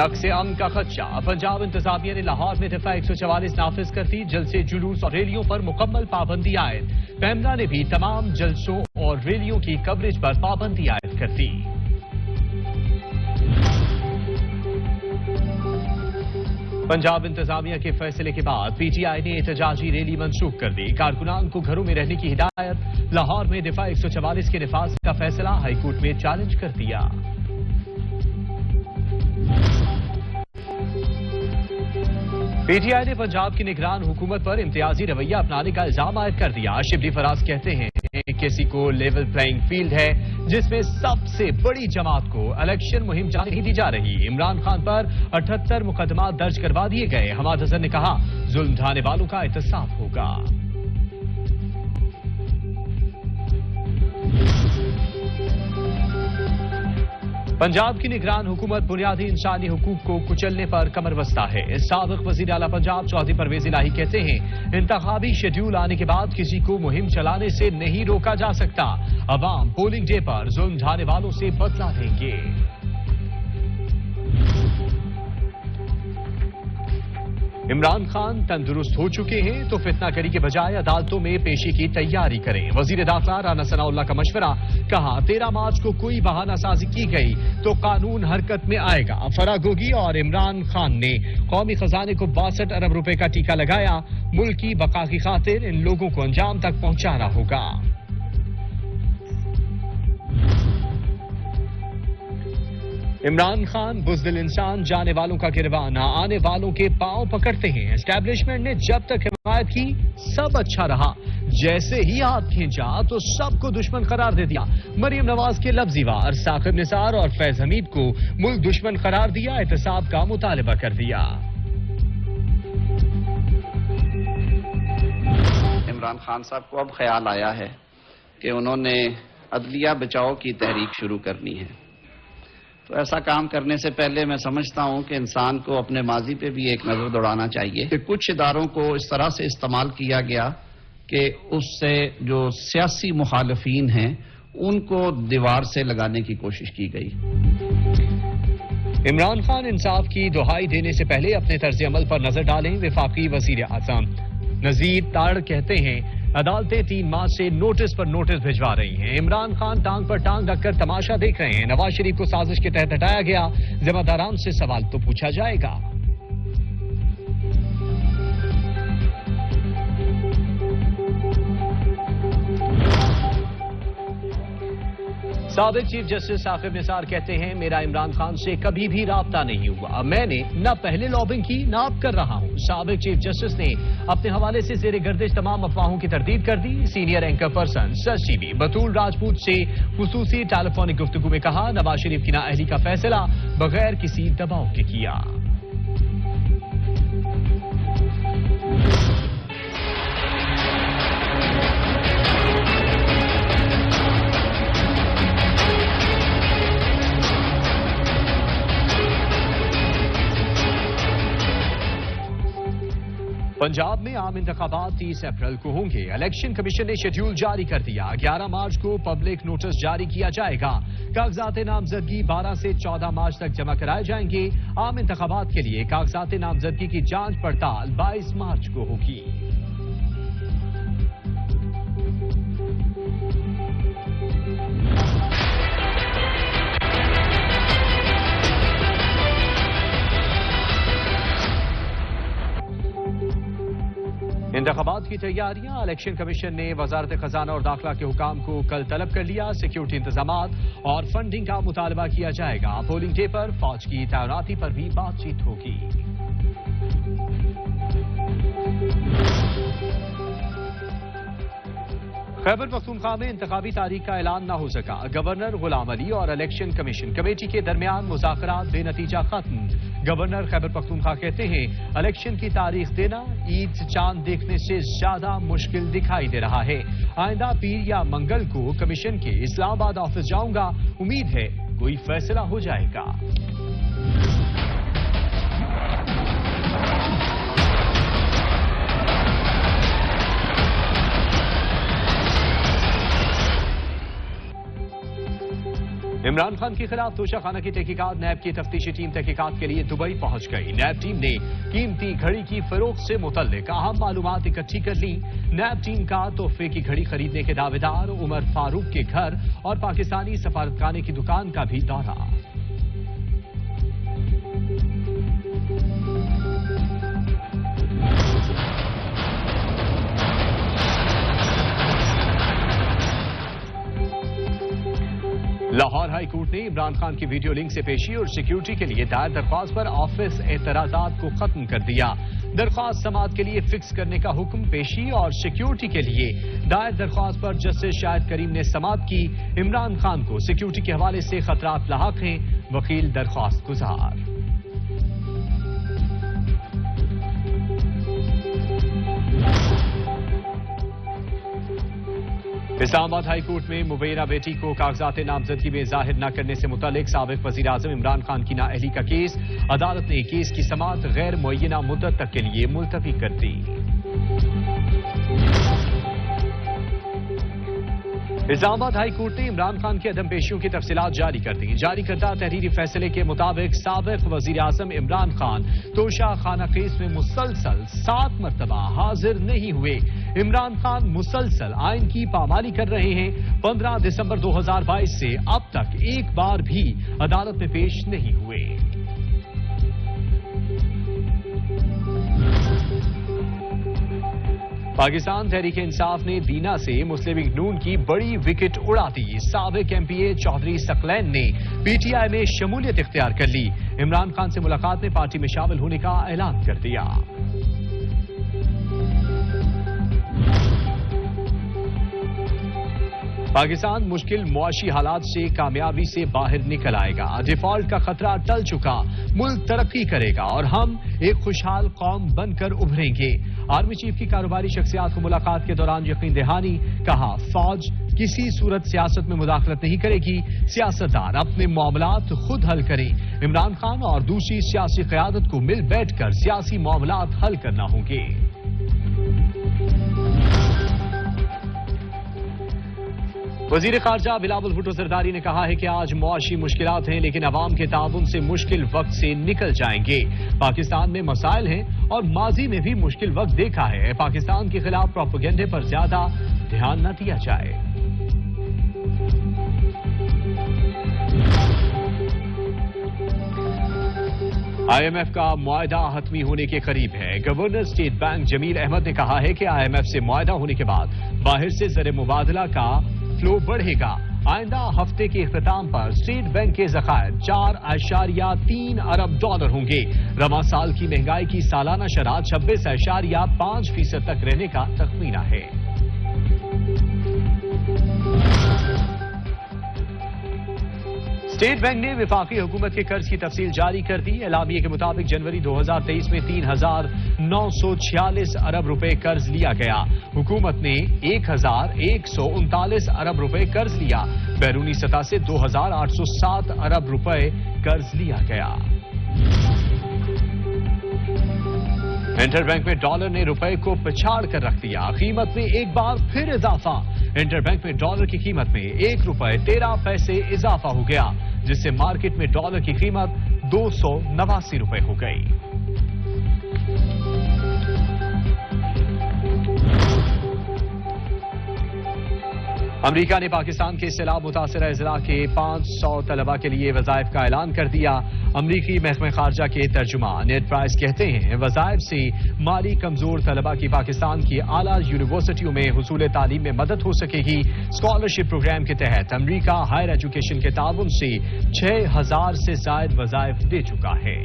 नक्स अमन का खदशा। पंजाब इंतजामिया ने लाहौर में दफा 144 नाफिज कर दी। जलसे, जुलूस और रैलियों पर मुकम्मल पाबंदी आयद। पैमरा ने भी तमाम जलसों और रैलियों की कवरेज पर पाबंदी आयद कर दी। पंजाब इंतजामिया के फैसले के बाद पीटीआई ने एहतजाजी रैली मंसूख कर दी। कारकुनान को घरों में रहने की हिदायत। लाहौर में दफा 144 के निफाज का फैसला हाईकोर्ट में चैलेंज कर दिया। पीटीआई ने पंजाब की निगरान हुकूमत पर इम्तियाजी रवैया अपनाने का इल्जाम आयद कर दिया। शिबली फराज कहते हैं किसी को लेवल प्लेइंग फील्ड है जिसमें सबसे बड़ी जमात को इलेक्शन मुहिम जारी नहीं दी जा रही। इमरान खान पर 78 मुकदमा दर्ज करवा दिए गए। हमाद अजहर ने कहा जुल्म ढाने वालों का एहतसाब होगा। पंजाब की निगरान हुकूमत बुनियादी इंसानी हुकूक को कुचलने पर कमर बस्ता है। साबिक वजीर आला पंजाब चौधरी परवेज इलाही कहते हैं इंतखाबी शेड्यूल आने के बाद किसी को मुहिम चलाने से नहीं रोका जा सकता। अवाम पोलिंग डे पर जुल्म ढाने वालों से बदला लेंगे। इमरान खान तंदुरुस्त हो चुके हैं तो फितनागरी के बजाय अदालतों में पेशी की तैयारी करें। वजीर दाखिला राना सनाउल्लाह का मशवरा। कहा 13 मार्च को कोई बहानासाजी की गई तो कानून हरकत में आएगा। फरागोगी और इमरान खान ने कौमी खजाने को 62 अरब रुपए का टीका लगाया। मुल्क की बका की खातिर इन लोगों को अंजाम तक पहुंचाना होगा। इमरान खान बुज़दिल इंसान, जाने वालों का गिरवाना, आने वालों के पांव पकड़ते हैं। एस्टैब्लिशमेंट ने जब तक हिमायत की सब अच्छा रहा, जैसे ही हाथ खींचा तो सबको दुश्मन करार दे दिया। मरियम नवाज के लफ्जी वार साकिब निसार और फैज हमीद को मुल्क दुश्मन करार दिया। एहतसाब का मुतालबा कर दिया। इमरान खान साहब को अब ख्याल आया है कि उन्होंने अदलिया बचाओ की तहरीक शुरू करनी है। तो ऐसा काम करने से पहले मैं समझता हूं कि इंसान को अपने माजी पे भी एक नजर दौड़ाना चाहिए कि कुछ इदारों को इस तरह से इस्तेमाल किया गया कि उससे जो सियासी मुखालिफिन हैं उनको दीवार से लगाने की कोशिश की गई। इमरान खान इंसाफ की दुहाई देने से पहले अपने तर्ज अमल पर नजर डालें। वफाकी वजीर आज़म नजीर ताड़ कहते हैं अदालतें 3 मार्च से नोटिस पर नोटिस भिजवा रही हैं। इमरान खान टांग पर टांग रखकर तमाशा देख रहे हैं। नवाज शरीफ को साजिश के तहत हटाया गया। जिम्मेदारान से सवाल तो पूछा जाएगा। साबिक चीफ जस्टिस साकिब निसार कहते हैं मेरा इमरान खान से कभी भी राब्ता नहीं हुआ। मैंने न पहले लॉबिंग की न अब कर रहा हूं। साबिक चीफ जस्टिस ने अपने हवाले से जेर गर्दिश तमाम अफवाहों की तरदीद कर दी। सीनियर एंकर पर्सन सच टीवी बतूल राजपूत से खुसूसी टेलीफोनिक गुफ्तगू में कहा नवाज शरीफ की नाअहली का फैसला बगैर किसी दबाव के किया। पंजाब में आम इंतखाबात 30 अप्रैल को होंगे। इलेक्शन कमीशन ने शेड्यूल जारी कर दिया। 11 मार्च को पब्लिक नोटिस जारी किया जाएगा। कागजात नामजदगी 12 से 14 मार्च तक जमा कराए जाएंगे। आम इंतखाबात के लिए कागजात नामजदगी की जांच पड़ताल 22 मार्च को होगी। इंतखाबात की तैयारियां। इलेक्शन कमीशन ने वजारत खजाना और दाखिला के हुकाम को कल तलब कर लिया। सिक्योरिटी इंतजामात और फंडिंग का मुतालबा किया जाएगा। पोलिंग डे पर फौज की तैनाती पर भी बातचीत होगी। खैबर पख्तूनख्वा में इंतखाबी तारीख का ऐलान न हो सका। गवर्नर गुलाम अली और इलेक्शन कमीशन कमेटी के दरमियान मुज़ाकरात बेनतीजा खत्म। गवर्नर खैबर पख्तूनख्वा कहते हैं इलेक्शन की तारीख देना ईद चांद देखने से ज्यादा मुश्किल दिखाई दे रहा है। आइंदा पीर या मंगल को कमीशन के इस्लामाबाद ऑफिस जाऊंगा। उम्मीद है कोई फैसला हो जाएगा। عمران خان کے خلاف توشہ خانہ کی تحقیقات نیب کی تفتیشی ٹیم تحقیقات کے لیے دبئی پہنچ گئی. نیب ٹیم نے قیمتی گھڑی کی فروخت سے متعلق اہم معلومات اکٹھی کر لی. نیب ٹیم کا تحفے کی گھڑی خریدنے کے دعوے دار عمر فاروق کے گھر اور پاکستانی سفارتخانے کی دکان کا بھی دورہ. لاہور ہائی کورٹ نے عمران خان کی ویڈیو لنک سے پیشی اور سیکیورٹی کے لیے دائر درخواست پر آفس اعتراضات کو ختم کر دیا. درخواست سماعت کے لیے فکس کرنے کا حکم پیشی اور سیکیورٹی کے لیے دائر درخواست پر جسٹس شاہد کریم نے سماعت کی. عمران خان کو سیکیورٹی کے حوالے سے خطرات لاحق ہیں. وکیل درخواست گزار. اسلام آباد ہائی کورٹ میں مبینہ بیٹی کو کاغذات نامزدگی میں ظاہر نہ کرنے سے متعلق سابق وزیر اعظم عمران خان کی نااہلی کا کیس. عدالت نے کیس کی سماعت غیر معینہ مدت تک کے لیے ملتوی کر دی. اسلام آباد ہائی کورٹ نے عمران خان کی عدم پیشیوں کی تفصیلات جاری کر دی. جاری کردہ تحریری فیصلے کے مطابق سابق وزیر اعظم عمران خان توشہ خانہ کیس میں مسلسل 7 مرتبہ حاضر نہیں ہوئے. عمران خان مسلسل آئین کی پامالی کر رہے ہیں. 15 دسمبر 2022 سے اب تک ایک بار بھی عدالت میں پیش نہیں ہوئے. پاکستان تحریک انصاف نے دینا سے مسلم لیگ نون کی بڑی وکٹ اڑا دی. سابق ایم پی اے چودھری ثقلین نے پی ٹی آئی میں شمولیت اختیار کر لی. عمران خان سے ملاقات میں پارٹی میں شامل ہونے کا اعلان کر دیا. پاکستان مشکل معاشی حالات سے کامیابی سے باہر نکل آئے گا. ڈیفالٹ کا خطرہ ٹل چکا. ملک ترقی کرے گا اور ہم ایک خوشحال قوم بن کر ابھریں گے. آرمی چیف کی کاروباری شخصیات کو ملاقات کے دوران یقین دہانی. کہا فوج کسی صورت سیاست میں مداخلت نہیں کرے گی. سیاستدان اپنے معاملات خود حل کریں. عمران خان اور دوسری سیاسی قیادت کو مل بیٹھ کر سیاسی معاملات حل کرنا ہوں گے. وزیر خارجہ بلاول بھٹو زرداری نے کہا ہے کہ آج معاشی مشکلات ہیں لیکن عوام کے تعاون سے مشکل وقت سے نکل جائیں گے. پاکستان میں مسائل ہیں اور ماضی میں بھی مشکل وقت دیکھا ہے. پاکستان کے خلاف پروپیگنڈے پر زیادہ دھیان نہ دیا جائے. آئی ایم ایف کا معاہدہ حتمی ہونے کے قریب ہے. گورنر اسٹیٹ بینک جمیل احمد نے کہا ہے کہ آئی ایم ایف سے معاہدہ ہونے کے بعد باہر سے زر مبادلہ کا فلو بڑھے گا. آئندہ ہفتے کے اختتام پر اسٹیٹ بینک کے ذخائر 4.3 ارب ڈالر ہوں گے. رواں سال کی مہنگائی کی سالانہ شرح 26.5% تک رہنے کا تخمینہ ہے. اسٹیٹ بینک نے وفاقی حکومت کے قرض کی تفصیل جاری کر دی. اعلامیے کے مطابق جنوری 2023 میں 3,946 ارب روپے قرض لیا گیا. حکومت نے 1,139 ارب روپے قرض لیا. بیرونی سطح سے 2,807 ارب روپے قرض لیا گیا. انٹر بینک میں ڈالر نے روپے کو پچھاڑ کر رکھ دیا. قیمت میں ایک بار پھر اضافہ. انٹر بینک میں ڈالر کی قیمت میں 1 روپے 13 پیسے اضافہ ہو گیا جس سے مارکیٹ میں ڈالر کی قیمت 289 روپے ہو گئی. امریکہ نے پاکستان کے سیلاب متاثرہ اضلاع کے 500 طلبہ کے لیے وظائف کا اعلان کر دیا. امریکی محکمہ خارجہ کے ترجمان نیڈ پرائس کہتے ہیں وظائف سے مالی کمزور طلبہ کی پاکستان کی اعلیٰ یونیورسٹیوں میں حصول تعلیم میں مدد ہو سکے گی. اسکالرشپ پروگرام کے تحت امریکہ ہائر ایجوکیشن کے تعاون سے 6,000 سے زائد وظائف دے چکا ہے.